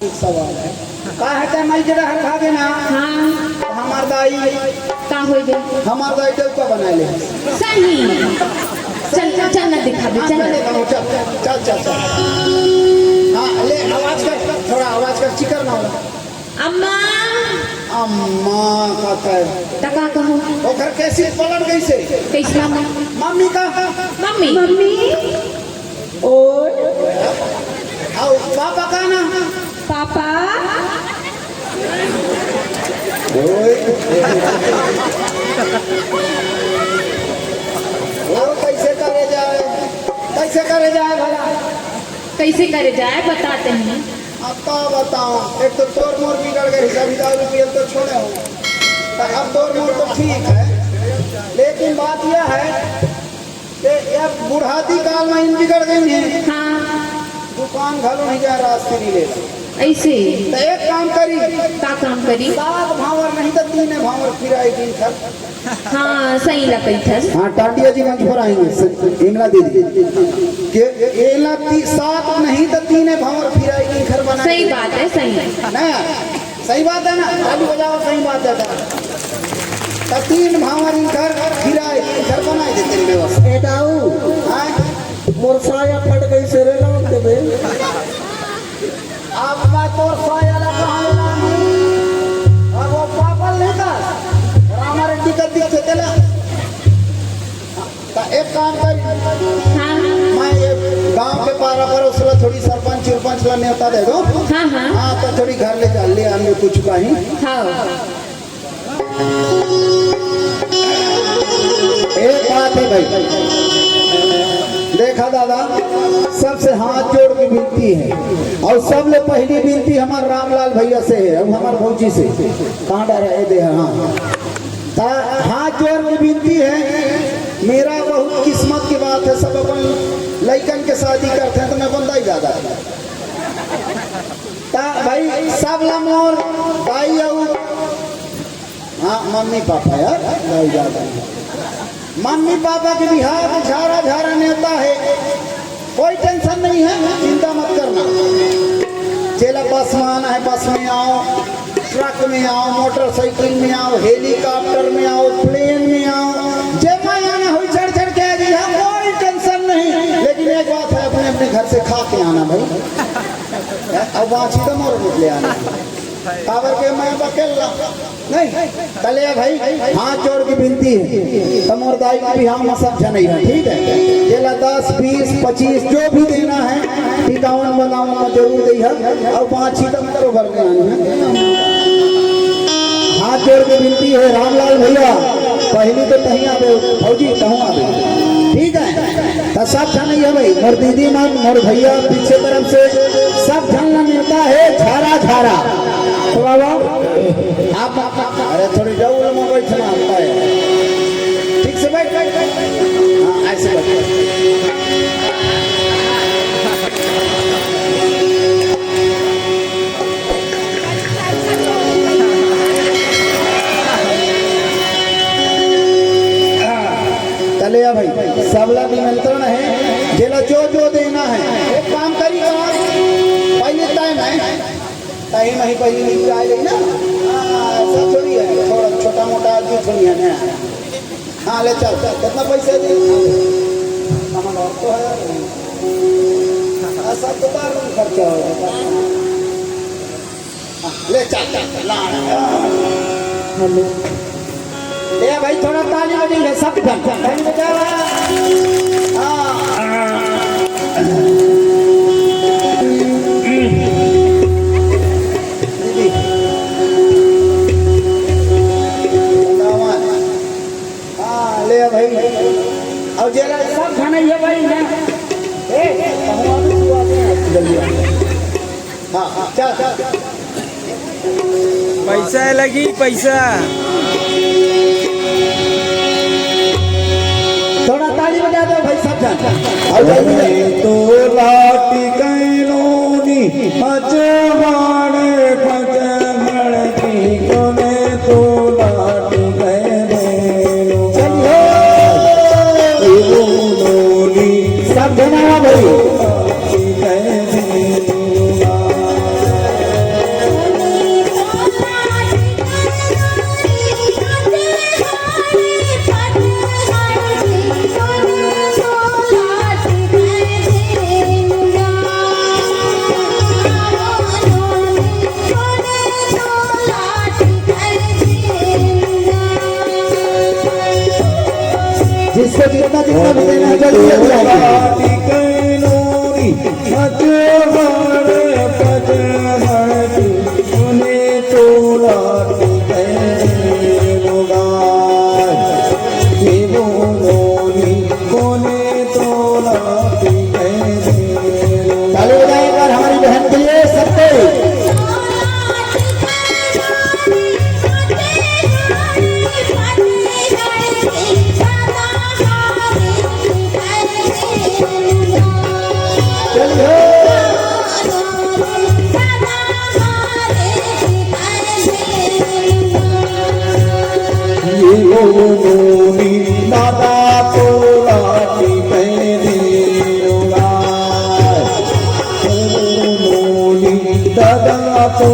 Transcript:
सवाल है का है मैं जरा हर खा देना। हाँ तो हमार दाई का हो गए हमार दाई तो का बना ले सही। चल चल ना दिखा दे चल चल चल चल चल। हाँ ले आवाज कर थोड़ा आवाज कर चिकर ना हो। अम्मा अम्मा का है टका कहो वो घर कैसे पलट गई से कैसा मम्मी का मम्मी मम्मी ओए आओ पापा का ना पापा ओए वो कैसे करे जाए भला कैसे करे जाए बताते हैं। अब तो बताओ एक तो तोर मोर बिगड़ गए हिसाब किताब रुपये तो छोड़े हो तो अब तोर मोर तो ठीक है लेकिन बात यह है कि अब बुढ़ाती काल में इन बिगड़ गई है। हाँ दुकान घरों नहीं जा रास्ते नहीं ले ऐसे तो एक काम करी का काम करी। सात भावर नहीं तो तीन भावर फिराई दिन खर। हाँ सही लगी था। हाँ टाटिया जी मंच पर आएंगे इंगला दीदी के एला सात नहीं तो तीन भावर फिराई दिन खर बना। सही बात है सही है ना सही बात है ना ताली बजाओ सही बात है तो तीन भावर इन घर फिराई घर बनाए देते हैं व्यवस्था। ए दाऊ हाँ मोर साया फट गई से रे लौट देबे। आप मैं तो साया लगा हूं और वो पापल नहीं कर और हमारे टिकट दिख से चला तो एक काम कर हाँ मैं ये गांव के पारा पर उसला थोड़ी सरपंच उरपंच ला न्योता दे दो। हाँ हाँ हाँ तो थोड़ी घर ले चल ले आने कुछ का ही। हाँ एक बात है भाई देखा दादा सबसे हाथ जोड़ की विनती है और सबले पहली विनती हमारे रामलाल भैया से है और हमारे भौजी से कहाँ डर दे हाँ हाथ जोड़ की विनती है। मेरा बहुत किस्मत की बात है सब अपन लड़कन के शादी करते हैं तो मैं बंदा ही ज्यादा भाई सब मोर भाई और हाँ मम्मी पापा यार भाई ज्यादा मम्मी पापा के बिहार में झारा झारा नेता है कोई टेंशन नहीं है चिंता मत करना। चला बस में आना है बस में आओ ट्रक में आओ मोटरसाइकिल में आओ हेलीकॉप्टर में आओ प्लेन में आओ जब आना हो चढ़ चढ़ के आ कोई टेंशन नहीं। लेकिन एक बात है अपने अपने घर से खा के आना भाई अब वाची तो मोर निकले आना काबर के मैं बकेला नहीं चले भाई हाथ जोड़ की विनती है तमोर दाई का भी हम समझा नहीं है ठीक है। ये 10 20 25 जो भी देना है 51 बनावन में जरूर दी है और 5 ही तम करो घर में आने हाथ जोड़ की विनती है रामलाल भैया पहली तो कहीं आवे फौजी कहूँ आवे ठीक है तो सब जन है भाई मोर दीदी मन मोर भैया पीछे तरफ से सब जन मिलता है झारा झारा तो बाबा आप अरे थोड़ी जाओ में बैठना होता है ठीक से बैठ हाँ ऐसे बैठ चले भाई सबला निमंत्रण है जेला जो जो देना है एक काम करी पहले टाइम है टाइम ही पहले नहीं आए ना ऐसा थोड़ी है थोड़ा छोटा मोटा आदमी थोड़ी है ना। हाँ ले चल कितना पैसे दे सामान और तो है ऐसा तो बार खर्चा होगा ले चल ले भाई थोड़ा ताली बजेंगे सब ताली बजा भाई और जेला सब खाना ये भाई ना हाँ चल पैसा लगी पैसा थोड़ा ताली बजा दो भाई सब जन तो लाटी कैलोनी अजवाड़े पजमड़ की कोने तो लाटी कैलोनी सब जना भाई जिसको जितना जितना भी देना है जल्दी जल्दी आइए। लाटी कैलोनी अजहर पजहर उन्हें तो लाटी कैलोगा देवोनी कोने तो लाटी कैलोगा। ताली बजाएं एक बार हमारी बहन के लिए सबको। नोनी दादा तो लाटी कैलोगा नोनी दादा तो